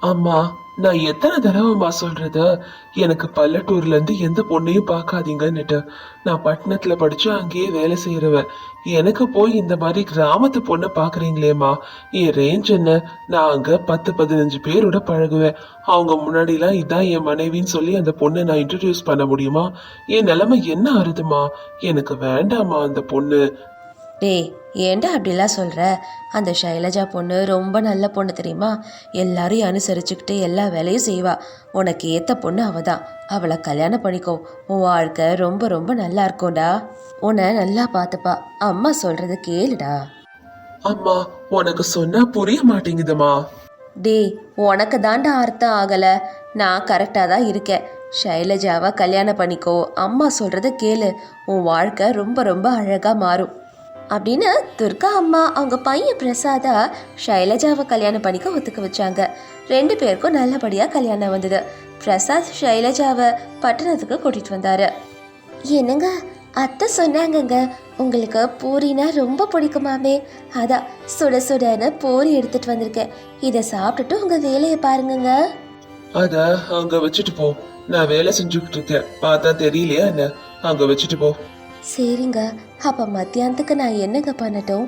அம்மா, நான் எத்தனை தடவைமா சொல்றது? எனக்கு பல்லட்டூர்ல இருந்து எந்த பொண்ணையும் பார்க்காதீங்கன்னுட்டு. நான் பட்டணத்துல படிச்சு அங்கேயே வேலை செய்யறவன். எனக்கு போய் இந்த மாதிரி கிராமத்து பொண்ணை பாக்குறீங்களேம்மா. என் ரேஞ்ச் என்ன? நான் அங்க 10-15 பேரோட பழகுவேன். அவங்க முன்னாடிலாம் இதான் என் மனைவின்னு சொல்லி அந்த பொண்ணை நான் இன்ட்ரடியூஸ் பண்ண முடியுமா? என் நிலைமை என்ன ஆறுதுமா? எனக்கு வேண்டாமா அந்த பொண்ணு. டேய், ஏன்டா அப்படிலாம் சொல்கிற? அந்த ஷைலஜா பொண்ணு ரொம்ப நல்ல பொண்ணு தெரியுமா? எல்லாரையும் அனுசரிச்சுக்கிட்டு எல்லா வேலையும் செய்வா. உனக்கு ஏற்ற பொண்ணு அவ தான். அவளை கல்யாணம் பண்ணிக்கோ. உன் வாழ்க்கை ரொம்ப ரொம்ப நல்லா இருக்கும்டா. உன்னை நல்லா பார்த்துப்பா. அம்மா சொல்கிறது கேளுடா. அம்மா, உனக்கு சொன்னா புரிய மாட்டேங்குதுமா. டேய், உனக்கு தாண்டா அர்த்தம் ஆகலை. நான் கரெக்டாக தான் இருக்கேன். ஷைலஜாவை கல்யாணம் பண்ணிக்கோ. அம்மா சொல்கிறத கேளு. உன் வாழ்க்கை ரொம்ப ரொம்ப அழகாக மாறும் அப்படின்னு துர்கா அம்மா அவங்க பையன் பிரசாதா ஷைலஜாவை கல்யாணம் பண்ணிக்க ஒத்துக்க வச்சாங்க. 2 பேருக்கும் நல்லபடியாக கல்யாணம் வந்தது. பிரசாத் ஷைலஜாவை பட்டணத்துக்கு கூட்டிகிட்டு வந்தார். என்னங்க, அத்தை சொன்னாங்கங்க உங்களுக்கு பூரினா ரொம்ப பிடிக்குமாமே. அதான் சுட சுடன்னு பூரி எடுத்துட்டு வந்திருக்கேன். இதை சாப்பிட்டுட்டு உங்கள் வேலையை பாருங்கங்க. அத அங்க வச்சுட்டு போ. நான் வேலை செஞ்சுக்கிட்டு இருக்கேன். பார்த்தா தெரியலையா என்ன? அங்க வச்சுட்டு போ. சரிங்க, அப்போ மத்தியானத்துக்கு நான் என்னங்க பண்ணட்டும்?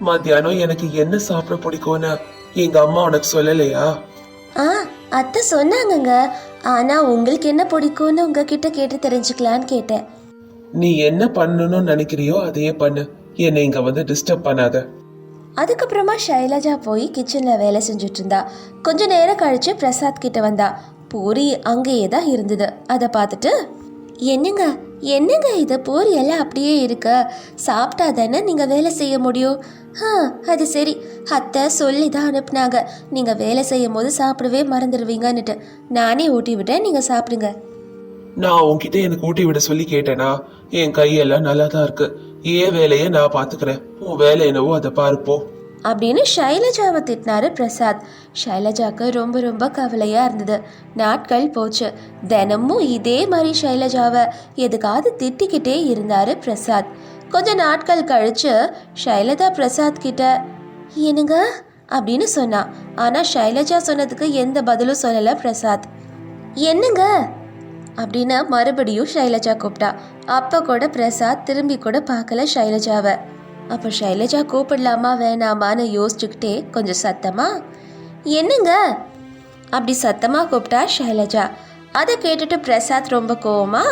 மத்தியானம் எனக்கு என்ன சாப்பிட பிடிக்கும்னு எங்க அம்மா உனக்கு சொல்லலையா? ஆ, அத்தை சொன்னாங்கங்க. ஆனால் உங்களுக்கு என்ன பிடிக்கும்னு உங்ககிட்ட கேட்டு தெரிஞ்சுக்கலான்னு கேட்டேன். நீ என்ன பண்ணணும்னு நினைக்கிறியோ அதையே பண்ணு. என்னை இங்க வந்து டிஸ்டர்ப் பண்ணாத. அதுக்கப்புறமா ஷைலஜா போய் கிச்சனில் வேலை செஞ்சுட்டு இருந்தா. கொஞ்ச நேரம் கழிச்சு பிரசாத் கிட்ட வந்தா. பூரி அங்கேயே தான் இருந்தது. அதை பார்த்துட்டு, என்னங்க என்னங்க இது, பூரி எல்லாம் அப்படியே இருக்க, சாப்பிட்டா தானே நீங்கள் வேலை செய்ய முடியும். அது சரி, அத்தை சொல்லி தான் அனுப்புனாங்க நீங்கள் வேலை செய்யும் போது சாப்பிடவே மறந்துடுவீங்கன்னுட்டு. நானே ஊட்டி விட்டேன், நீங்கள் சாப்பிடுங்க. நான் உன்கிட்ட எனக்கு ஊட்டி விட சொல்லி கேட்டேனா? என் கையெல்லாம் நல்லா தான் இருக்கு. ஏன் வேலையை நான் பாத்துக்கிறேன். உன் வேலை என்னவோ அதை பாருப்போ அப்படின்னு ஷைலஜாவை திட்டினாரு பிரசாத். ஷைலஜாவுக்கு ரொம்ப ரொம்ப கவலையாக இருந்தது. நாட்கள் போச்சு. தினமும் இதே மாதிரி ஷைலஜாவை எதுக்காவது திட்டிக்கிட்டே இருந்தார் பிரசாத். கொஞ்ச நாட்கள் கழிச்சு ஷைலஜா பிரசாத் கிட்ட என்னங்க அப்படின்னு சொன்னா. ஆனால் ஷைலஜா சொன்னதுக்கு எந்த பதிலும் சொல்லலை பிரசாத். என்னங்க அப்படின்னு மறுபடியும் ஷைலஜா கூப்பிட்டா. அப்போ கூட பிரசாத் திரும்பி கூட பார்க்கல ஷைலஜாவை. அப்போ ஷைலஜா கூப்பிடலாமா வேணாமான்னு யோசிச்சுக்கிட்டே கொஞ்சம் சத்தமா என்னங்க அப்படி சத்தமாக கூப்பிட்டா ஷைலஜா. அதை கேட்டுட்டு பிரசாத் ரொம்ப கோவமா,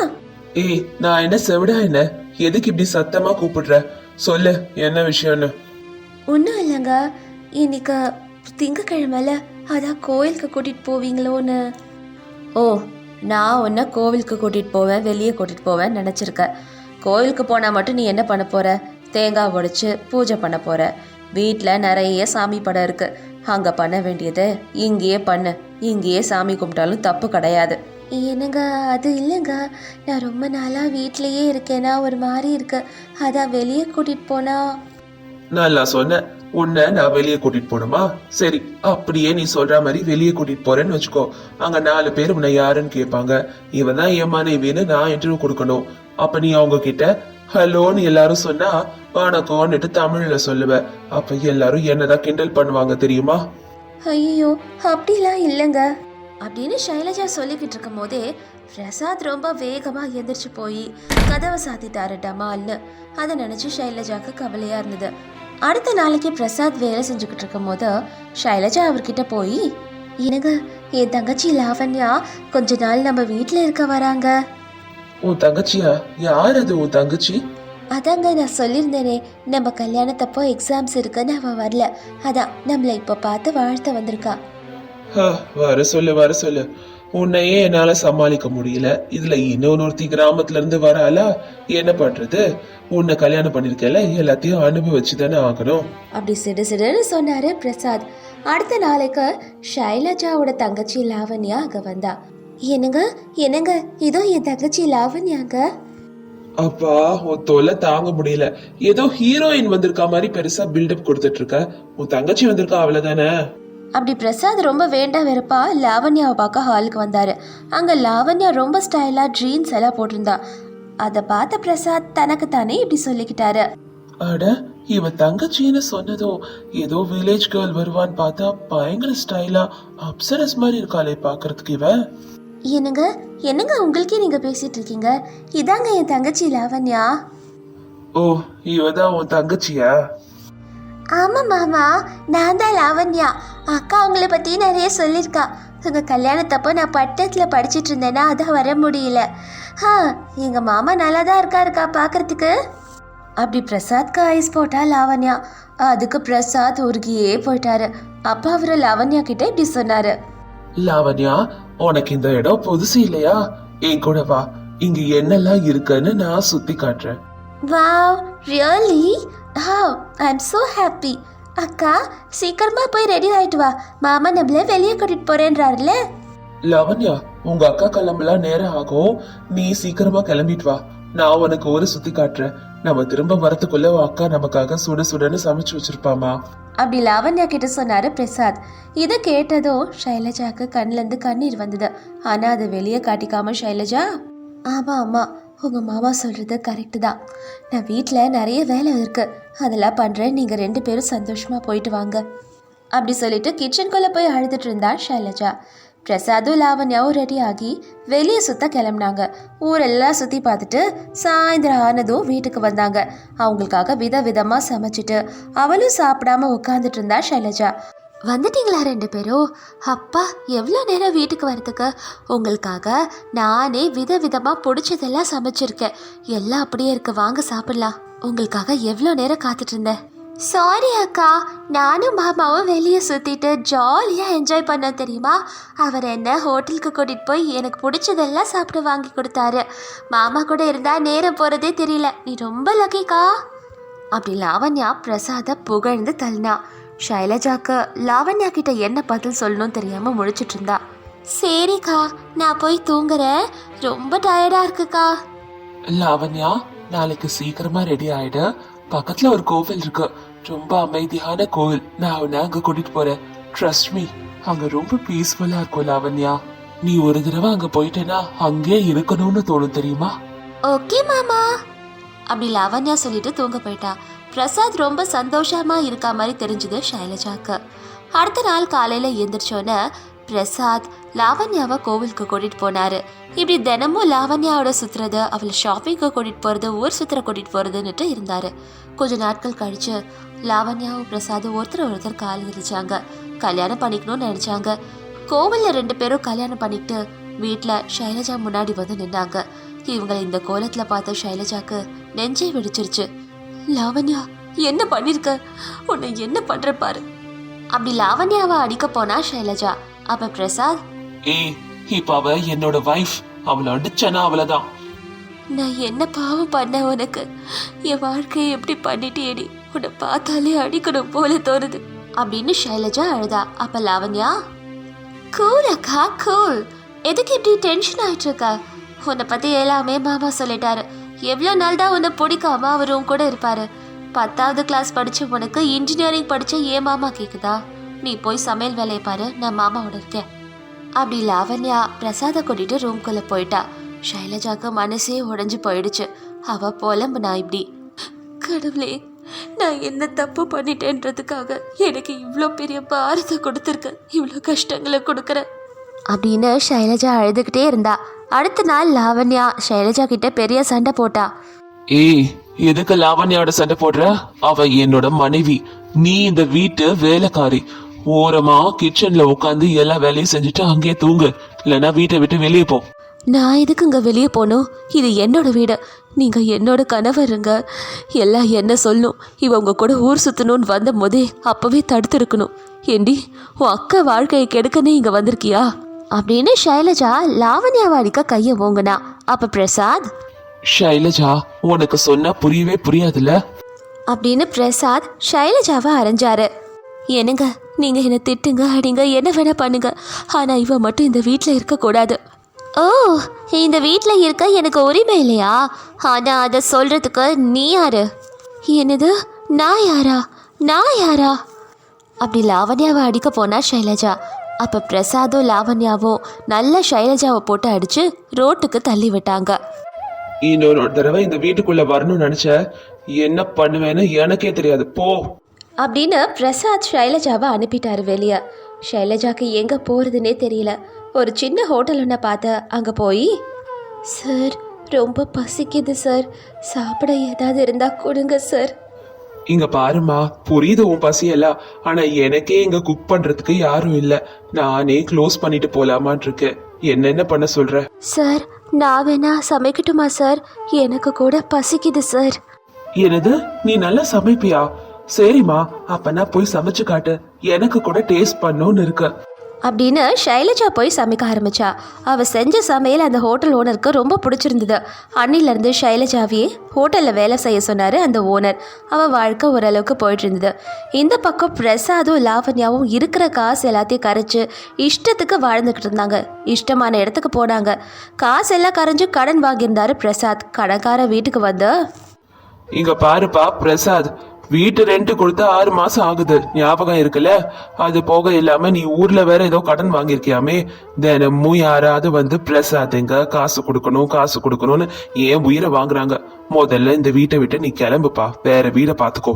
ஏய், நான் என்ன செவிடா என்ன? எதுக்கு இப்படி சத்தமா கூப்பிடுற? சொல்லு, என்ன விஷயம்னு. ஒன்றும் இல்லைங்க, இன்னைக்கு திங்கக்கிழமைல, அதான் கோயிலுக்கு கூட்டிகிட்டு போவீங்களோன்னு. ஓ, நான் உன்னை கோவிலுக்கு கூட்டிகிட்டு போவேன், வெளியே கூட்டிகிட்டு போவேன் நினச்சிருக்கேன். கோவிலுக்கு போனால் மட்டும் நீ என்ன பண்ண போகிற? தேங்காய் உடைச்சு பூஜை பண்ண போகிற. வீட்டில் நிறைய சாமி படம் இருக்குது. அங்கே பண்ண வேண்டியது இங்கேயே பண்ணு. இங்கேயே சாமி கும்பிட்டாலும் தப்பு கிடையாது. என்னங்க, அது இல்லைங்க, நான் ரொம்ப நாளாக வீட்லேயே இருக்கேன்னா ஒரு மாதிரி இருக்கு. அதான் வெளியே கூட்டிகிட்டு போனா. நல்லா சொன்ன. உன்னை நான் வெளியே கூட்டிட்டு போகணுமா? சரி, அப்படியே நீ சொல்ற மாதிரி வெளியே கூட்டிட்டு போறேன்னு வச்சுக்கோ. அங்க 4 பேர் உன்னை யாருன்னு கேட்பாங்க. இவன் தான் என் மனைவின்னு நான் இன்டர்வியூ கொடுக்கணும். அப்ப நீ அவங்க கிட்ட ஹலோன்னு எல்லாரும் சொன்னா வணக்கம்னுட்டு தமிழ்ல சொல்லுவ. அப்ப எல்லாரும் என்னதான் கிண்டல் பண்ணுவாங்க தெரியுமா? ஐயோ, அப்படிலாம் இல்லைங்க அப்படின்னு ஷைலஜா சொல்லிக்கிட்டு இருக்கும் போதே பிரசாத் ரொம்ப வேகமாக எந்திரிச்சு போய் கதவை சாத்திட்டாரு டமால்னு. அதை நினச்சி ஷைலஜாவுக்கு கவலையாக இருந்தது. அடுத்த நாளைக்கு பிரசாத் வேலை செஞ்சுக்கிட்டு இருக்கும் போது ஷைலஜா அவர்கிட்ட போய், எனக்கு என் தங்கச்சி லாவண்யா கொஞ்ச நாள் நம்ம வீட்டில் இருக்க வராங்க. உன் தங்கச்சியா? யார் அது உன் தங்கச்சி? அதாங்க நான் சொல்லியிருந்தேனே, நம்ம கல்யாணத்தப்போ எக்ஸாம்ஸ் இருக்குன்னு அவள் வரல. அதான் நம்மளை இப்போ பார்த்து வாழ்த்த வந்திருக்கா. வர சொல்லு. உன்னையே என்னால சமாளிக்க முடியல. இதுல இன்னொருத்தி கிராமத்துல இருந்து வராளா? என்ன பண்றது? உன்னை கல்யாணம் பண்ணிருக்கல, எல்லாத்தையும் அனுபவிச்சுதானே ஆகணும். அப்படி சிடுசிடுன்னு சொன்னாரு பிரசாத். அடுத்த நாளைக்கு ஷைலஜாவோட தங்கச்சி லாவண்யா அங்க வந்தா. என்னங்க இதோ என் தங்கச்சி லாவண்யாங்க. அப்பா, உன் தொல்லை தாங்க முடியல. ஏதோ ஹீரோயின் வந்திருக்கா மாதிரி பெருசா பில்டப் கொடுத்துட்டு இருக்க. உன் தங்கச்சி வந்திருக்கா, அவ்வளவுதானே? அப்படி பிரசாத் ரொம்ப வேண்டாம் வெறுப்பா லாவண்யாவை பார்க்க ஹாலுக்கு வந்தாரு. அங்க லாவண்யா ரொம்ப ஸ்டைலா ஜீன்ஸ் எல்லாம் போட்டிருந்தா. அதை பார்த்த பிரசாத் தனக்கு தானே இப்படி சொல்லிக்கிட்டாரு, அட, இவ தங்கச்சின்னு சொன்னதும் ஏதோ வில்லேஜ் கேர்ள் வருவான்னு பார்த்தா பயங்கர ஸ்டைலா அப்சரஸ் மாதிரி இருக்காளே பாக்குறதுக்கு இவ. என்னங்க என்னங்க உங்களுக்கே நீங்க பேசிட்டு இருக்கீங்க. இதாங்க என் தங்கச்சி லாவண்யா. ஓ, இவதான் உன் தங்கச்சியா? ஆமா மாமா, நான் தான் லாவண்யா. அக்கா உங்களை பத்தி நிறைய சொல்லியிருக்கா. உங்க கல்யாணத்தப்போ நான் பட்டணத்துல படிச்சிட்டு இருந்தேன்னா அதான் வர முடியல. எங்க மாமா நல்லா தான் இருக்கா பாக்குறதுக்கு. அப்படி பிரசாத்க்கு ஐஸ் போட்டா லாவண்யா. அதுக்கு பிரசாத் உருகியே போயிட்டாரு. அப்பா அவரு லாவண்யா கிட்ட இப்படி சொன்னாரு. லாவண்யா, உனக்கு இந்த இடம் புதுசு இல்லையா? என் கூட வா, இங்க என்னெல்லாம் இருக்குன்னு நான் சுத்தி காட்டுறேன். Wow, really? I am so happy. அக்கா சீக்கிரமா போய் ரெடி ஆயிட்டு வா, மாமா நம்மள வெளியே கூட்டிட்டு போறேன்றாருல. லாவண்யா, உங்க அக்கா கிளம்பலாம் நேரம் ஆகும். நீ சீக்கிரமா கிளம்பிட்டு வா, நான் உனக்கு ஒரு சுத்தி காட்டுறேன். நம்ம திரும்ப வரத்துக்குள்ள உன் அக்கா நமக்காக சுட சுடன்னு சமைச்சு வச்சிருப்பாமா. அப்படி லாவண்யா கிட்ட சொன்னாரு பிரசாத். இதை கேட்டதும் ஷைலஜாக்கு கண்ணுல இருந்து கண்ணீர் வந்தது. ஆனா அதை வெளியே காட்டிக்காம ஷைலஜா, ஆமா உங்க மாமா சொல்றது கரெக்டு தான். நான் வீட்டில் நிறைய வேலை இருக்கு, அதெல்லாம் பண்றேன். நீங்க 2 பேரும் சந்தோஷமா போயிட்டு வாங்க அப்படி சொல்லிட்டு கிச்சனுக்குள்ள போய் அழுதுட்டு இருந்தா ஷைலஜா. பிரசாதும் லாவண்யாவும் ரெடி ஆகி வெளியே சுத்த கிளம்புனாங்க. ஊரெல்லாம் சுற்றி பார்த்துட்டு சாயந்தரம் ஆனதும் வீட்டுக்கு வந்தாங்க. அவங்களுக்காக விதவிதமாக சமைச்சிட்டு அவளும் சாப்பிடாம உட்காந்துட்டு இருந்தா ஷைலஜா. வந்துட்டீங்களா 2 பேரும்? அப்பா எவ்வளோ நேரம் வீட்டுக்கு வரதுக்கு. உங்களுக்காக நானே விதவிதமாக பிடிச்சதெல்லாம் சமைச்சிருக்கேன். எல்லாம் அப்படியே இருக்கு, வாங்க சாப்பிடலாம். உங்களுக்காக எவ்வளோ நேரம் காத்துட்டு இருந்தேன். சாரி அக்கா, நானும் மாமாவும் வெளியே சுற்றிட்டு ஜாலியாக என்ஜாய் பண்ண தெரியுமா. அவர் என்ன ஹோட்டலுக்கு கூட்டிகிட்டு போய் எனக்கு பிடிச்சதெல்லாம் சாப்பிட வாங்கி கொடுத்தாரு. மாமா கூட இருந்தால் நேரம் போகிறதே தெரியல. நீ ரொம்ப லக்கிக்கா. அப்படி லாவண்யா பிரசாதை புகழ்ந்து தள்ளினா. ஷைலஜாக்கு லாவண்யா கிட்ட என்ன பதில் சொல்லணும் தெரியாமல் முழிச்சிட்டு இருந்தா. சரிக்கா, நான் போய் தூங்குறேன், ரொம்ப டயர்டாக இருக்குக்கா. லாவண்யா, நாளைக்கு சீக்கிரமா ரெடி ஆயிடு. பக்கத்துல ஒரு கோவில் இருக்கு, ரொம்ப அமைதியான கோவில். நான் உன்னை அங்க கூட்டிட்டு போறேன். ட்ரஸ்ட் மீ, அங்க ரொம்ப பீஸ்ஃபுல்லா இருக்கும் லாவண்யா. நீ ஒரு தடவை அங்க போயிட்டேன்னா அங்கே இருக்கணும்னு தோணும் தெரியுமா? ஓகே மாமா. அப்படி லாவண்யா சொல்லிட்டு தூங்க போயிட்டா. பிரசாத் ரொம்ப சந்தோஷமா இருக்கா மாதிரி தெரிஞ்சது ஷைலஜாக்கு. அடுத்த நாள் காலையில எந்திரிச்சோன்னே பிரசாத் லாவண்யாவை கோவிலுக்கு கூட்டிட்டு போனாரு. இப்படி தினமும் லாவண்யாவோட சுத்துறது, அவளை ஷாப்பிங்க்கு கூட்டிட்டு போறது, ஊர் சுத்துற கூட்டிட்டு போறதுன்னுட்டு இருந்தாரு. கொஞ்ச நாட்கள் கழிச்சு லாவண்யாவும் பிரசாதும் ஒருத்தர் கால் இருந்துச்சாங்க. கல்யாணம் பண்ணிக்கணும்னு நினைச்சாங்க. கோவில்ல 2 பேரும் கல்யாணம் பண்ணிக்கிட்டு வீட்டுல ஷைலஜா முன்னாடி வந்து நின்னாங்க. இவங்களை இந்த கோலத்துல பார்த்த ஷைலஜாக்கு நெஞ்சே வெடிச்சிருச்சு. லாவண்யா, என்ன பண்ணிருக்க? உன்னை என்ன பண்ற பாரு. அப்படி லாவண்யாவை அடிக்க போனா ஷைலஜா. அப்ப பிரசாத், இப்ப அவ என்னோட வைஃப், அவளை அடிச்சனா அவ்வளவுதான். நான் என்ன பாவம் பண்ண உனக்கு? என் வாழ்க்கையை எப்படி பண்ணிட்டேடி, உன்னை பார்த்தாலே அடிக்கணும் போல தோணுது அப்படின்னு ஷைலஜா அழுதா. அப்ப லாவண்யா, கூல் அக்கா கூல், எதுக்கு இப்படி டென்ஷன் ஆயிட்டு இருக்க? உன்னை பத்தி எல்லாமே மாமா சொல்லிட்டாரு. எவ்வளோ நாள் தான் உன்னை பிடிக்காம அவர் உன் கூட இருப்பாரு. 10வது கிளாஸ் படிச்ச உனக்கு இன்ஜினியரிங் படிச்ச ஏன் மாமா கேக்குதா? நீ போய் சமையல் வேலையை பாரு, நான் மாமாவோட இருக்கேன். அப்படி லாவண்யா பிரசாத கூட்டிட்டு ரூம்குள்ள போயிட்டா. ஷைலஜாக்கு மனசே உடைஞ்சு போயிடுச்சு. அவ புலம்புனா இப்படி, கடவுளே, நான் என்ன தப்பு பண்ணிட்டேன்றதுக்காக எனக்கு இவ்வளோ பெரிய பாரத்தை கொடுத்துருக்க, இவ்வளோ கஷ்டங்களை கொடுக்குற அப்படின்னு ஷைலஜா அழுதுகிட்டே இருந்தா. அடுத்த நாள் லாவண்யா ஷைலஜா கிட்ட பெரிய சண்டை போட்டா. எதுக்கு லாவண்யாவோட சண்டை போடுற? அவ என்னோட மனைவி, நீ இந்த வீட்டு வேலைக்காரி. ஓரமா கிச்சன்ல உட்காந்து எல்லா வேலையும் செஞ்சுட்டு அங்கேயே தூங்கு, இல்லைன்னா வீட்டை விட்டு வெளியே போ. நான் எதுக்குங்க வெளியே போகணும்? இது என்னோட வீடு, நீங்க என்னோட கணவருங்க. எல்லாம் என்ன சொல்லணும்? இவ உங்க கூட ஊர் சுத்தணும்னு வந்த போதே அப்பவே தடுத்துருக்கணும். ஏண்டி, உன் அக்கா வாழ்க்கையை கெடுக்கனே இங்க வந்திருக்கியா அப்படின்னு ஷைலஜா லாவண்யாவை அடிக்க கையை ஓங்குனா. அப்ப பிரசாத், ஷைலஜா, உனக்கு சொன்னா புரியவே புரியாதுல்ல அப்படின்னு பிரசாத் ஷைலஜாவை அரைஞ்சாரு. என்னங்க, நீங்க என்ன திட்டுங்க, அடிங்க, என்ன வேணா பண்ணுங்க, ஆனா இவ மட்டும் இந்த வீட்டில் இருக்கக்கூடாது. ஓ, இந்த வீட்டில் இருக்க எனக்கு உரிமை இல்லையா? ஆனா அதை சொல்றதுக்கு நீ யாரு? என்னது, நான் யாரா? நான் யாரா? அப்படி லாவண்யாவை அடிக்க போனா ஷைலஜா. அப்ப பிரசாதும் லாவண்யாவும் நல்ல ஷைலஜாவை போட்டு அடிச்சு ரோட்டுக்கு தள்ளி விட்டாங்க. இன்னொரு தடவை இந்த வீட்டுக்குள்ள வரணும்னு நினைச்ச, என்ன பண்ணுவேன்னு எனக்கே தெரியாது, போ. அப்படின்னு பிரசாத் ஷைலஜாவை அனுப்பிட்டாரு வெளியே. ஷைலஜாக்கு எங்கே போகிறதுனே தெரியல. ஒரு சின்ன ஹோட்டல் ஒன்று பார்த்து அங்கே போய், சார் ரொம்ப பசிக்குது சார், சாப்பிட ஏதாவது இருந்தால் கொடுங்க சார். இங்க பாருமா, புரியுது உன் பசியெல்லாம். ஆனா எனக்கே இங்க குக் பண்றதுக்கு யாரும் இல்ல. நானே க்ளோஸ் பண்ணிட்டு போலாமான் இருக்கேன். என்னென்ன பண்ண சொல்ற? சார் நான் வேணா சமைக்கட்டுமா சார்? எனக்கு கூட பசிக்குது சார். என்னது, நீ நல்லா சமைப்பியா? சரிம்மா, அப்பனா போய் சமைச்சு காட்டு, எனக்கு கூட டேஸ்ட் பண்ணணும்னு இருக்கு. அப்படின்னு ஷைலஜா போய் சமைக்க ஆரம்பிச்சா. அவள் செஞ்ச சமையல் அந்த ஹோட்டல் ஓனருக்கு ரொம்ப பிடிச்சிருந்தது. அன்னிலேருந்து ஷைலஜாவையே ஹோட்டலில் வேலை செய்ய சொன்னார் அந்த ஓனர். அவள் வாழ்க்கை ஓரளவுக்கு போயிட்டு இருந்தது. இந்த பக்கம் பிரசாதும் லாவண்யாவும் இருக்கிற காசு எல்லாத்தையும் கரைச்சி இஷ்டத்துக்கு வாழ்ந்துக்கிட்டு இருந்தாங்க. இஷ்டமான இடத்துக்கு போனாங்க. காசு எல்லாம் கரைஞ்சி கடன் வாங்கியிருந்தாரு பிரசாத். கடைக்கார வீட்டுக்கு வந்து, இங்க பாருப்பா பிரசாத், வீட்டு ரெண்ட் கொடுத்தா 6 மாசம் ஆகுது, ஞாபகம் இருக்குல்ல? அது போக இல்லாம நீ ஊர்ல வேற ஏதோ கடன் வாங்கியிருக்கியாமே. தினமும் யாராவது வந்து பிரசாத் எங்க காசு கொடுக்கணும்னு ஏன் உயிரை வாங்குறாங்க. முதல்ல இந்த வீட்டை விட்டு நீ கிளம்புப்பா, வேற வீடை பாத்துக்கோ.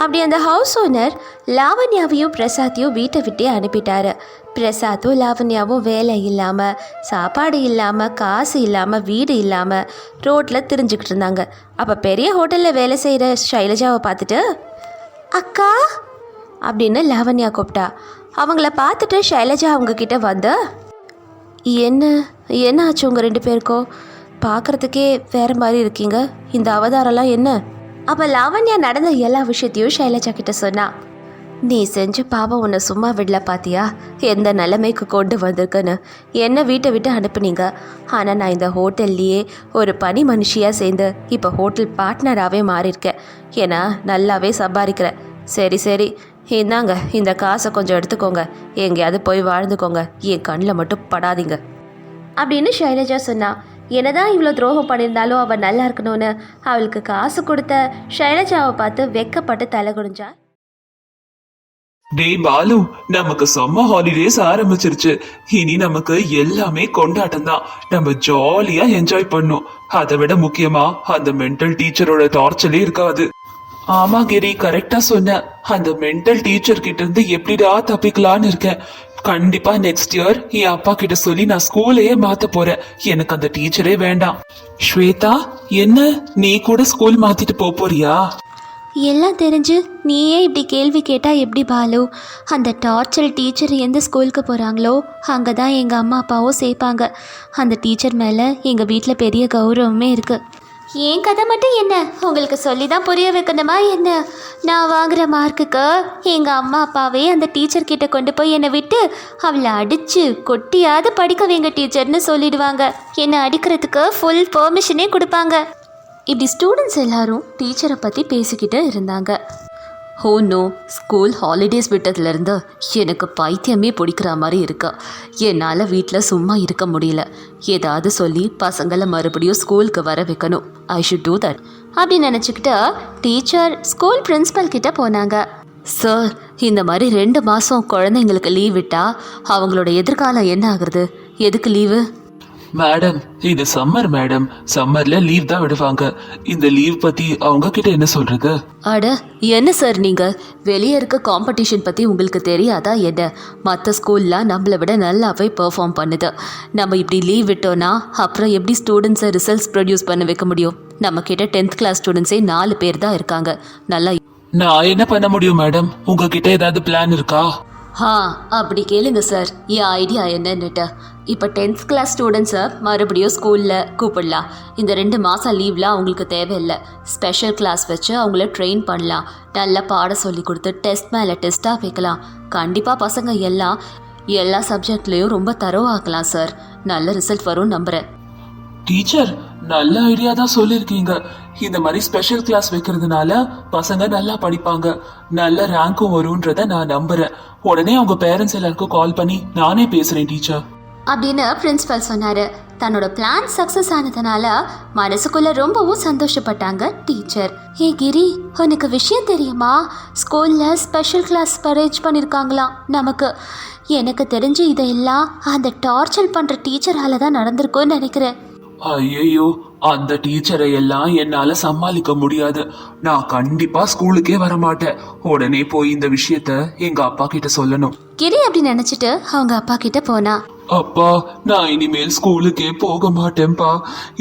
அப்படி அந்த ஹவுஸ் ஓனர் லாவண்யாவையும் பிரசாத்தையும் வீட்டை விட்டே அனுப்பிட்டாரு. பிரசாத்தும் லாவண்யாவும் வேலை இல்லாமல், சாப்பாடு இல்லாமல், காசு இல்லாமல், வீடு இல்லாமல் ரோட்டில் திரிஞ்சுக்கிட்டு இருந்தாங்க. அப்போ பெரிய ஹோட்டலில் வேலை செய்கிற ஷைலஜாவை பார்த்துட்டு, அக்கா அப்படின்னு லாவண்யா கூப்பிட்டா. அவங்கள பார்த்துட்டு ஷைலஜா அவங்கக்கிட்ட வந்து, என்ன ஆச்சு உங்கள் 2 பேருக்கும்? பார்க்குறதுக்கே வேறு மாதிரி இருக்கீங்க, இந்த அவதாரம்லாம் என்ன? அப்போ லாவண்யா நடந்த எல்லா விஷயத்தையும் ஷைலஜா கிட்ட சொன்னா. நீ செஞ்ச பாவம் உன்னை சும்மா விடல பாத்தியா, எந்த நிலைமைக்கு கொண்டு வந்திருக்குன்னு. என்னை வீட்டை விட்டு அனுப்புனீங்க. ஆனால் நான் இந்த ஹோட்டல்லையே ஒரு பணி மனுஷியாக சேர்ந்து இப்போ ஹோட்டல் பார்ட்னராகவே மாறியிருக்கேன். ஏன்னா நல்லாவே சம்பாதிக்கிறேன். சரி இந்தாங்க, இந்த காசை கொஞ்சம் எடுத்துக்கோங்க, எங்கேயாவது போய் வாழ்ந்துக்கோங்க, என் கண்ணில் மட்டும் படாதீங்க அப்படின்னு ஷைலஜா சொன்னா. என்னதான் இவ்வளோ துரோகம் பண்ணியிருந்தாலும் அவள் நல்லா இருக்கணும்னு அவளுக்கு காசு கொடுத்த ஷைலஜாவை பார்த்து வெக்கப்பட்டு தலை குடிஞ்சா. டேய் பாலு, நமக்கு சம்மர் ஹாலிடேஸ் ஆரம்பிச்சிருச்சு. இனி நமக்கு எல்லாமே கொண்டாட்டம் தான். நம்ம ஜாலியா என்ஜாய் பண்ணும். அதை விட முக்கியமா அந்த மென்டல் டீச்சரோட டார்ச்சரே இருக்காது. ஆமா கிரி, கரெக்டா சொன்ன. அந்த மென்டல் டீச்சர் கிட்ட இருந்து எப்படிடா தப்பிக்கலான்னு இருக்கேன். கண்டிப்பா நெக்ஸ்ட் இயர் என் அப்பா கிட்ட சொல்லி நான் ஸ்கூலையே மாத்த போறேன். எனக்கு அந்த டீச்சரே வேண்டாம். ஸ்வேதா, என்ன நீ கூட ஸ்கூல் மாத்திட்டு போறியா? எல்லாம் தெரிஞ்சு நீயே இப்படி கேள்வி கேட்டால் எப்படி பாலு? அந்த டார்ச்சர் டீச்சர் எந்த ஸ்கூலுக்கு போகிறாங்களோ அங்கே தான் எங்கள் அம்மா அப்பாவும் சேர்ப்பாங்க. அந்த டீச்சர் மேலே எங்கள் வீட்டில் பெரிய கௌரவமே இருக்குது. என் கதை மட்டும் என்ன, உங்களுக்கு சொல்லி தான் புரிய வைக்கணுமா என்ன? நான் வாங்குகிற மார்க்குக்கு எங்கள் அம்மா அப்பாவே அந்த டீச்சர்கிட்ட கொண்டு போய் என்னை விட்டு அவளை அடித்து கொட்டியாவது படிக்க வைங்க டீச்சர்னு சொல்லிடுவாங்க. என்னை அடிக்கிறதுக்கு ஃபுல் பெர்மிஷனே கொடுப்பாங்க. இப்படி ஸ்டூடெண்ட்ஸ் எல்லாரும் டீச்சரை பற்றி பேசிக்கிட்டு இருந்தாங்க. ஓ நோ, ஸ்கூல் ஹாலிடேஸ் விட்டதுலேருந்து எனக்கு பைத்தியமே பிடிக்கிற மாதிரி இருக்கு. என்னால் வீட்டில் சும்மா இருக்க முடியல. ஏதாவது சொல்லி பசங்களை மறுபடியும் ஸ்கூலுக்கு வர வைக்கணும். ஐ ஷுட் டூ தட் அப்படின்னு நினச்சிக்கிட்டு டீச்சர் ஸ்கூல் பிரின்ஸிபல் கிட்ட போனாங்க. சார், இந்த மாதிரி 2 மாதம் குழந்தைங்களுக்கு லீவ் விட்டால் அவங்களோட எதிர்காலம் என்ன ஆகுறது? எதுக்கு லீவு? மேடம், இது சம்மர் மேடம். சம்மர்ல லீவ் தான் விடுவாங்க. இந்த லீவ் பத்தி அவங்க கிட்ட என்ன சொல்றது? அட என்ன சார், நீங்கள் வெளியே இருக்க காம்படிஷன் பற்றி உங்களுக்கு தெரியாதா என்ன? மற்ற ஸ்கூல்லாம் நம்மளை விட நல்லாவே பெர்ஃபார்ம் பண்ணுது. நம்ம இப்படி லீவ் விட்டோன்னா அப்புறம் எப்படி ஸ்டூடெண்ட்ஸை ரிசல்ட்ஸ் ப்ரொடியூஸ் பண்ண வைக்க முடியும்? நம்ம கிட்ட 10th கிளாஸ் ஸ்டூடெண்ட்ஸே 4 பேர் தான் இருக்காங்க. நல்லா நான் என்ன பண்ண முடியும் மேடம்? உங்ககிட்ட ஏதாவது பிளான் இருக்கா? அப்படி கேளுங்க சார், என் ஐடியா என்னன்னுட்டு. இப்போ 10th கிளாஸ் ஸ்டூடெண்ட்ஸை மறுபடியும் ஸ்கூலில் கூப்பிடலாம். இந்த 2 மாதம் லீவில் அவங்களுக்கு தேவையில்லை. ஸ்பெஷல் கிளாஸ் வச்சு அவங்கள ட்ரெயின் பண்ணலாம். நல்லா பாடம் சொல்லி கொடுத்து டெஸ்ட் மேலே டெஸ்ட்டாக வைக்கலாம். கண்டிப்பாக பசங்க எல்லா சப்ஜெக்ட்லேயும் ரொம்ப தரோவாக்கலாம் சார். நல்ல ரிசல்ட் வரும் நம்புகிறேன். டீச்சர், நல்ல ஐடியா தான் சொல்லியிருக்கீங்க. இந்த மாதிரி ஸ்பெஷல் கிளாஸ் வைக்கிறதுனால பசங்க நல்லா படிப்பாங்க, நல்ல ரேங்க்கும் வரும்ன்றத நான் நம்புறேன். உடனே அவங்க பேரண்ட்ஸ் எல்லாருக்கும் கால் பண்ணி நானே பேசுறேன் டீச்சர் அப்படின்னு பிரின்சிபல் சொன்னார். தன்னோட பிளான் சக்ஸஸ் ஆனதுனால மனசுக்குள்ளே ரொம்பவும் சந்தோஷப்பட்டாங்க டீச்சர். ஏ கிரி, உனக்கு விஷயம் தெரியுமா? ஸ்கூலில் ஸ்பெஷல் கிளாஸ் அரேஞ்ச் பண்ணியிருக்காங்களாம் நமக்கு. எனக்கு தெரிஞ்சு இதெல்லாம் அந்த டார்ச்சர் பண்ணுற டீச்சரால் தான் நடந்திருக்கும்னு நினைக்கிறேன். ஐயோ, அந்த டீச்சரை எல்லாம் என்னால சமாளிக்க முடியாது. நான் கண்டிப்பா ஸ்கூலுக்கே வரமாட்டேன். உடனே போய் இந்த விஷயத்த எங்க அப்பா கிட்ட சொல்லணும். கிரி அப்படி நினைச்சிட்டு அவங்க அப்பா கிட்ட போனா. அப்பா, நான் இனிமேல் ஸ்கூலுக்கே போக மாட்டேன்பா.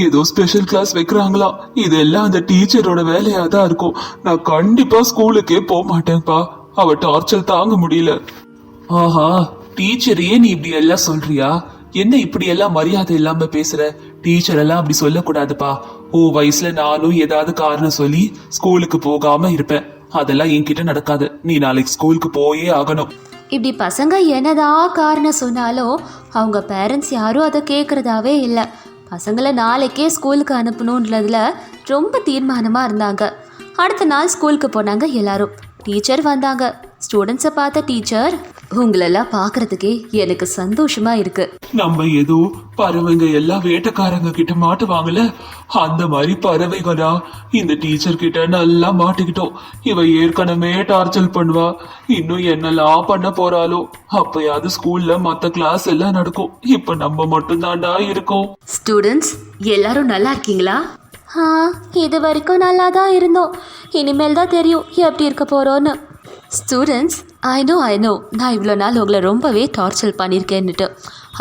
ஏதோ ஸ்பெஷல் கிளாஸ் வைக்கிறாங்களா, இதெல்லாம் அந்த டீச்சரோட வேலையா தான் இருக்கும். நான் கண்டிப்பா ஸ்கூலுக்கே போக மாட்டேன்பா. அவ டார்ச்சர் தாங்க முடியல. ஆஹா, டீச்சரையே நீ இப்படி எல்லாம் சொல்றியா? என்ன இப்படி எல்லாம் மரியாதை இல்லாம பேசுற? டீச்சர் எல்லாம் அப்படி சொல்லக்கூடாதுப்பா. வயசுல நானும் ஏதாவது காரணம் சொல்லி ஸ்கூலுக்கு போகாம இருப்பேன். அதெல்லாம் என்கிட்ட நடக்காது. நீ நாளைக்கு ஸ்கூலுக்கு போயே ஆகணும். இப்படி பசங்க என்னதான் காரணம் சொன்னாலும் அவங்க பேரண்ட்ஸ் யாரும் அதை கேட்குறதாவே இல்லை. பசங்களை நாளைக்கே ஸ்கூலுக்கு அனுப்பணுன்றதுல ரொம்ப தீர்மானமாக இருந்தாங்க. அடுத்த நாள் ஸ்கூலுக்கு போனாங்க எல்லாரும். டீச்சர் வந்தாங்க. ஸ்டூடெண்ட்ஸை பார்த்த டீச்சர், உங்களெல்லாம் பார்க்கறதுக்கே எனக்கு சந்தோஷமா இருக்கு. நம்ம ஏதோ பறவைங்க எல்லாம் வேட்டைக்காரங்க கிட்ட மாட்டுவாங்கல்ல, அந்த மாதிரி பறவைகளா இந்த டீச்சர் கிட்ட நல்லா மாட்டிக்கிட்டோம். இவ ஏற்கனவே டார்ச்சர் பண்ணுவா, இன்னும் என்னெல்லாம் பண்ண போறாளோ. அப்பயாவது ஸ்கூல்ல மத்த கிளாஸ் எல்லாம் நடக்கும். இப்ப நம்ம மட்டும் தாண்டா இருக்கோம். ஸ்டூடெண்ட்ஸ் எல்லாரும் நல்லா இருக்கீங்களா? இது வரைக்கும் நல்லா தான் இருந்தோம். இனிமேல் தான் தெரியும் எப்படி இருக்க போறோன்னு. ஸ்டூடெண்ட்ஸ், ஐ நோ நான் இவ்வளோ நாள் உங்களை ரொம்பவே டார்ச்சர் பண்ணியிருக்கேன்னுட்டு.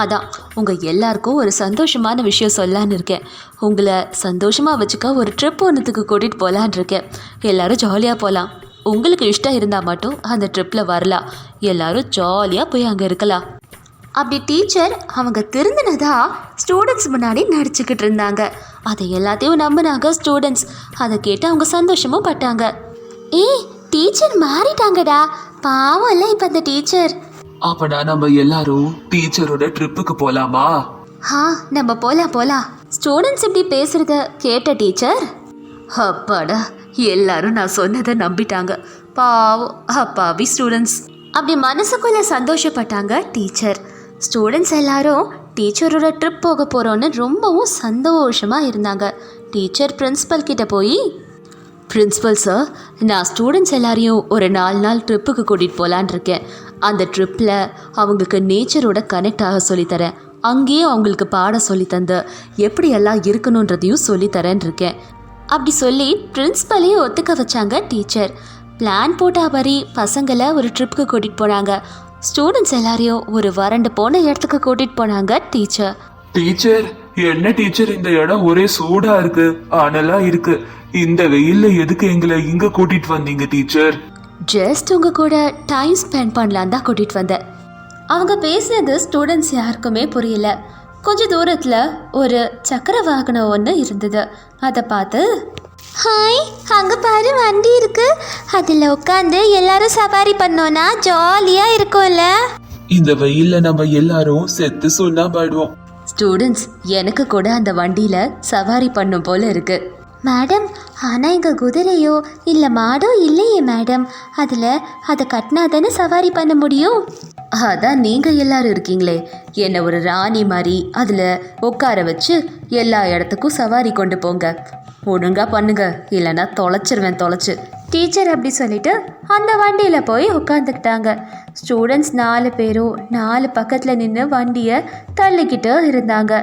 அதான் உங்கள் எல்லாருக்கும் ஒரு சந்தோஷமான விஷயம் சொல்லலான்னு இருக்கேன். உங்களை சந்தோஷமாக வச்சுக்க ஒரு ட்ரிப் ஒன்றுத்துக்கு கூட்டிகிட்டு போகலான் இருக்கேன். எல்லோரும் ஜாலியாக போகலாம். உங்களுக்கு இஷ்டம் இருந்தால் மட்டும் அந்த ட்ரிப்பில் வரலாம். எல்லோரும் ஜாலியாக போய் அங்கே இருக்கலாம். அப்படி டீச்சர் அவங்க திருந்தினதா ஸ்டூடெண்ட்ஸ் முன்னாடி நடிச்சுக்கிட்டு இருந்தாங்க. அதை எல்லாத்தையும் நம்பினாங்க ஸ்டூடெண்ட்ஸ். அதை கேட்டு அவங்க சந்தோஷமும் பட்டாங்க. டீச்சர் மாறிட்டாங்கடா, பாவம் இல்லை இப்போ அந்த டீச்சர். அப்படா நம்ம எல்லாரும் டீச்சரோட ட்ரிப்புக்கு போலாமா? நம்ம போலாம். ஸ்டூடெண்ட்ஸ் இப்படி பேசுறத கேட்ட டீச்சர், அப்பாடா எல்லாரும் நான் சொன்னதை நம்பிட்டாங்க, பாவம் அப்பாவி ஸ்டூடெண்ட்ஸ் அப்படி மனசுக்குள்ள சந்தோஷப்பட்டாங்க டீச்சர். ஸ்டூடெண்ட்ஸ் எல்லாரும் டீச்சரோட ட்ரிப் போக போகிறோன்னு ரொம்பவும் சந்தோஷமாக இருந்தாங்க. டீச்சர் பிரின்ஸிபல் கிட்ட போய், பிரின்ஸிபல் சார், நான் ஸ்டூடெண்ட்ஸ் எல்லாரையும் ஒரு 4 நாள் ட்ரிப்புக்கு கூட்டிகிட்டு போகலான் இருக்கேன். அந்த ட்ரிப்பில் அவங்களுக்கு நேச்சரோட கனெக்ட் ஆக சொல்லித்தரேன். அங்கேயே அவங்களுக்கு பாடம் சொல்லித்தந்து எப்படியெல்லாம் இருக்கணுன்றதையும் சொல்லித்தரேன் இருக்கேன். அப்படி சொல்லி பிரின்ஸிபலையே ஒத்துக்க வச்சாங்க டீச்சர். பிளான் போட்டா மாதிரி பசங்களை ஒரு ட்ரிப்புக்கு கூட்டிகிட்டு போனாங்க. ஸ்டூடெண்ட்ஸ் எல்லாரையும் ஒரு வறண்டு போன இடத்துக்கு கூட்டிகிட்டு போனாங்க டீச்சர். டீச்சர், என்ன டீச்சர் இந்த இடம் ஒரே சூடா இருக்கு, அனலா இருக்கு. இந்த வெயில்ல எதுக்கு எங்களை இங்க கூட்டிட்டு வந்தீங்க டீச்சர்? ஜஸ்ட் உங்க கூட டைம் ஸ்பெண்ட் பண்ணலாம் தான் கூட்டிட்டு வந்தேன். அவங்க பேசினது ஸ்டூடெண்ட்ஸ் யாருக்குமே புரியல. கொஞ்ச தூரத்துல ஒரு சக்கர வாகனம் ஒன்று இருந்தது. அதை பார்த்து, ஹாய், அங்கே பாரு வண்டி இருக்கு, அதில் உட்காந்து எல்லாரும் சவாரி பண்ணோன்னா ஜாலியா இருக்கும்ல. இந்த வெயில்ல நம்ம எல்லாரும் செத்து சுண்ணா பாடுவோம். ஸ்டூடெண்ட்ஸ், எனக்கு கூட அந்த வண்டியில சவாரி பண்ணும் போல இருக்கு. மேடம், ஆனால் எங்கள் குதிரையோ இல்லை மாடோ இல்லையே மேடம். அதை கட்டினா தானே சவாரி பண்ண முடியும். அதான் நீங்கள் எல்லாரும் இருக்கீங்களே, என்னை ஒரு ராணி மாதிரி அதில் உட்கார வச்சு எல்லா இடத்துக்கும் சவாரி கொண்டு போங்க. ஒழுங்கா பண்ணுங்க, இல்லைன்னா தொலைச்சு. டீச்சர் அப்படி சொல்லிட்டு அந்த வண்டியில் போய் உட்காந்துக்கிட்டாங்க. ஸ்டூடெண்ட்ஸ் 4 பேரும் 4 பக்கத்தில் நின்று வண்டியை தள்ளிக்கிட்டு இருந்தாங்க.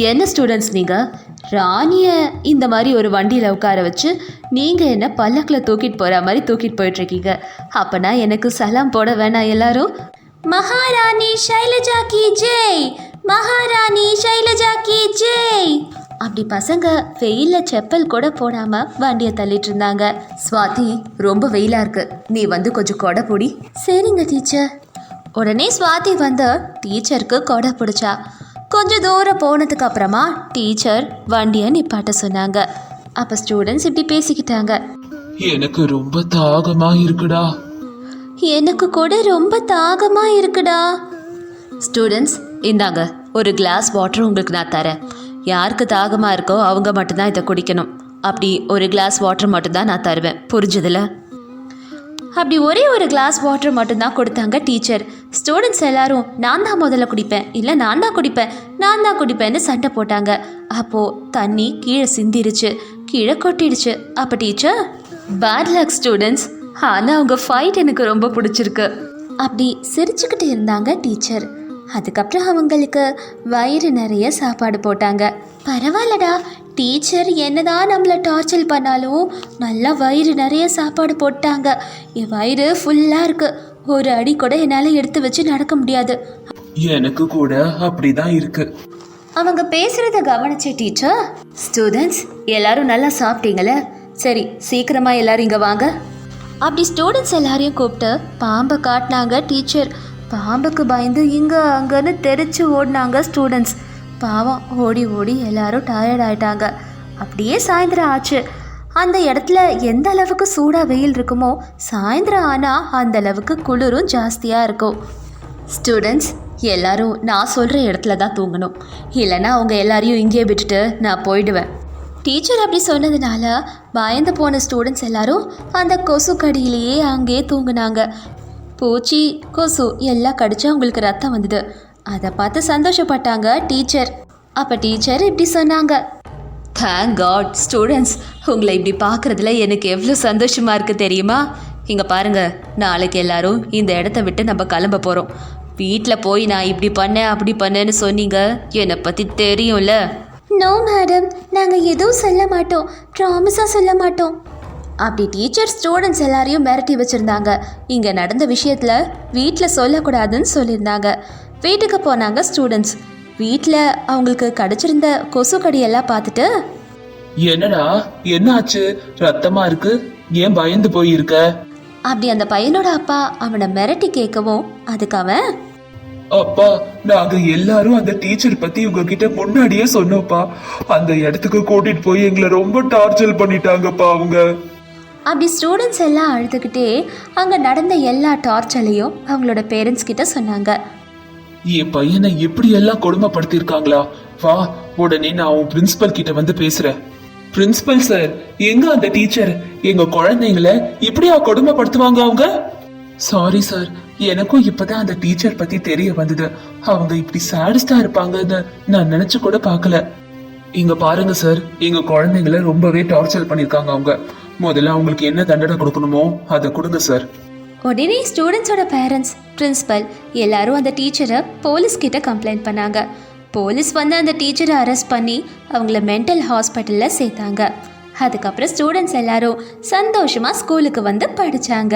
என்ன ஸ்டூடெண்ட்ஸ், நீங்கள் ராணியை இந்த மாதிரி ஒரு வண்டியில் உட்கார வச்சு நீங்கள் என்ன பல்லக்கில் தூக்கிட்டு போகிற மாதிரி தூக்கிட்டு போயிட்டுருக்கீங்க. அப்போனா எனக்கு சலாம் போட வேணாம் எல்லாரும்? மகாராணி ஷைலஜா கி ஜெய், மகாராணி ஷைலஜா கி ஜெய். அப்படி பசங்க வெயிலில் செப்பல் கூட போடாமல் வண்டியை தள்ளிட்டு இருந்தாங்க. ஸ்வாதி, ரொம்ப வெயிலாக இருக்கு, நீ வந்து கொஞ்சம் கொடை பிடி. சரிங்க டீச்சர். உடனே ஸ்வாதி வந்து டீச்சருக்கு கொடை பிடிச்சா. கொஞ்சம் தூரம் போனதுக்கு அப்புறமா டீச்சர் வண்டியை நிப்பாட்ட சொன்னாங்க. அப்போ ஸ்டூடெண்ட்ஸ் இப்படி பேசிக்கிட்டாங்க. எனக்கு ரொம்ப தாகமா இருக்குடா. எனக்கு கூட ரொம்ப தாகமா இருக்குடா. ஸ்டூடெண்ட்ஸ், இந்தாங்க ஒரு கிளாஸ் வாட்டர் உங்களுக்கு நான் தரேன். யாருக்கு தாகமாக இருக்கோ அவங்க மட்டும்தான் இதை குடிக்கணும். அப்படி ஒரு கிளாஸ் வாட்டர் மட்டும்தான் நான் தருவேன், புரிஞ்சதில்ல? அப்படி ஒரே ஒரு கிளாஸ் வாட்டர் மட்டும்தான் கொடுத்தாங்க டீச்சர். ஸ்டூடெண்ட்ஸ் எல்லாரும் நான் தான் முதல்ல குடிப்பேன், இல்லை நான் தான் குடிப்பேன்னு சண்டை போட்டாங்க. அப்போது தண்ணி கீழே சிந்திருச்சு, கீழே கொட்டிடுச்சு. அப்போ டீச்சர், பேட் லக் ஸ்டூடெண்ட்ஸ், ஆனால் அவங்க ஃபைட் எனக்கு ரொம்ப பிடிச்சிருக்கு. அப்படி சிரிச்சுக்கிட்டு இருந்தாங்க டீச்சர். அதுக்கப்புறம் அவங்களுக்கு வயிறு நிறைய சாப்பாடு போட்டாங்க. பரவாயில்லடா, டீச்சர் என்னதான் நம்மளை டார்ச்சர் பண்ணாலும் நல்லா வயிறு நிறைய சாப்பாடு போட்டாங்க. என் வயிறு ஃபுல்லாக இருக்கு. ஒரு அடி கூட என்னால் எடுத்து வச்சு நடக்க முடியாது. எனக்கு கூட அப்படிதான் இருக்கு. அவங்க பேசுறத கவனிச்ச டீச்சர், ஸ்டூடெண்ட்ஸ் எல்லாரும் நல்லா சாப்பிட்டீங்களே, சரி சீக்கிரமா எல்லாரும் இங்கே வாங்க. அப்படி ஸ்டூடெண்ட்ஸ் எல்லாரையும் கூப்பிட்டு பாம்பை காட்டினாங்க டீச்சர். பாம்புக்கு பயந்து இங்கே அங்கன்னு தெரிச்சு ஓடினாங்க ஸ்டூடெண்ட்ஸ். பாவம் ஓடி ஓடி எல்லாரும் டயர்ட் ஆயிட்டாங்க. அப்படியே சாயந்தரம் ஆச்சு. அந்த இடத்துல எந்த அளவுக்கு சூடாக வெயில் இருக்குமோ சாயந்தரம் ஆனால் அந்த அளவுக்கு குளிரும் ஜாஸ்தியாக இருக்கும். ஸ்டூடெண்ட்ஸ் எல்லாரும் நான் சொல்கிற இடத்துல தான் தூங்கணும், இல்லைன்னா அவங்க எல்லாரையும் இங்கேயே விட்டுட்டு நான் போயிடுவேன். டீச்சர் அப்படி சொன்னதுனால பயந்து போன ஸ்டூடெண்ட்ஸ் எல்லாரும் அந்த கொசு கடியிலேயே அங்கேயே தூங்குனாங்க. பூச்சி கொசு எல்லாம் கடிச்சு அவங்களுக்கு ரத்தம் வந்தது. அதை பார்த்து சந்தோஷப்பட்டாங்க டீச்சர். அப்போ டீச்சர் இப்படி சொன்னாங்க, தேங்க் காட் ஸ்டூடெண்ட்ஸ், உங்களை இப்படி பார்க்குறதுல எனக்கு எவ்வளோ சந்தோஷமாக இருக்குது தெரியுமா? இங்கே பாருங்கள், நாளைக்கு எல்லாரும் இந்த இடத்த விட்டு நம்ம கிளம்ப போகிறோம். வீட்டில் போய் நான் இப்படி பண்ணேன் அப்படி பண்ணேன்னு சொன்னீங்க, என்னை பற்றி தெரியும்ல. நோ மேடம், நாங்கள் எதுவும் சொல்ல மாட்டோம், ப்ராமிஸாக சொல்ல மாட்டோம். அப்படி டீச்சர் ஸ்டூடெண்ட்ஸ் எல்லாரையும் மிரட்டி வச்சுருந்தாங்க. இங்கே நடந்த விஷயத்தில் வீட்டில் சொல்லக்கூடாதுன்னு சொல்லியிருந்தாங்க. வீட்டுக்கு போனாங்க ஸ்டூடெண்ட்ஸ். வீட்டில் அவங்களுக்கு கிடச்சிருந்த கொசு கடியெல்லாம் பார்த்துட்டு, என்னடா என்னாச்சு, ரத்தமா இருக்கு, ஏன் பயந்து போயிருக்க? அப்படி அந்த பையனோட அப்பா அவனை மிரட்டி கேட்கவும் அதுக்கு அவன், அப்பா நாங்க எல்லாரும் அந்த டீச்சர் பத்தி உங்ககிட்ட முன்னாடியே சொன்னோப்பா. அந்த இடத்துக்கு கூட்டிட்டு போய் எங்களை ரொம்ப டார்ச்சர் பண்ணிட்டாங்கப்பா அவங்க. அப்படி ஸ்டூடெண்ட்ஸ் எல்லாம் அழுதுகிட்டே அங்கே நடந்த எல்லா டார்ச்சரையும் அவங்களோட பேரண்ட்ஸ் கிட்ட சொன்னாங்க. என் பையனை இப்படி எல்லாம் கொடுமைப்படுத்திருக்காங்களா? வா, உடனே நான் உன் பிரின்சிபல் கிட்ட வந்து பேசுறேன். பிரின்சிபல் சார், எங்க அந்த டீச்சர்? எங்க குழந்தைங்களை இப்படியா கொடுமைப்படுத்துவாங்க அவங்க? சாரி சார், எனக்கும் இப்பதான் அந்த டீச்சர் பத்தி தெரிய வந்தது. அவங்க இப்படி சாடிஸ்டா இருப்பாங்கன்னு நான் நினைச்சு கூட பார்க்கல. இங்க பாருங்க சார், எங்க குழந்தைங்களை ரொம்பவே டார்ச்சர் பண்ணிருக்காங்க அவங்க. முதல்ல அவங்களுக்கு என்ன தண்டனை கொடுக்கணுமோ அதை கொடுங்க சார். உடனே ஸ்டூடெண்ட்ஸோட பேரண்ட்ஸ், பிரின்சிபல் எல்லாரும் அந்த டீச்சரை போலீஸ் கிட்ட கம்ப்ளைண்ட் பண்ணாங்க. போலீஸ் வந்து அந்த டீச்சரை அரெஸ்ட் பண்ணி அவங்கள மென்டல் ஹாஸ்பிட்டலில் சேர்த்தாங்க. அதுக்கப்புறம் ஸ்டூடெண்ட்ஸ் எல்லாரும் சந்தோஷமாக ஸ்கூலுக்கு வந்து படித்தாங்க.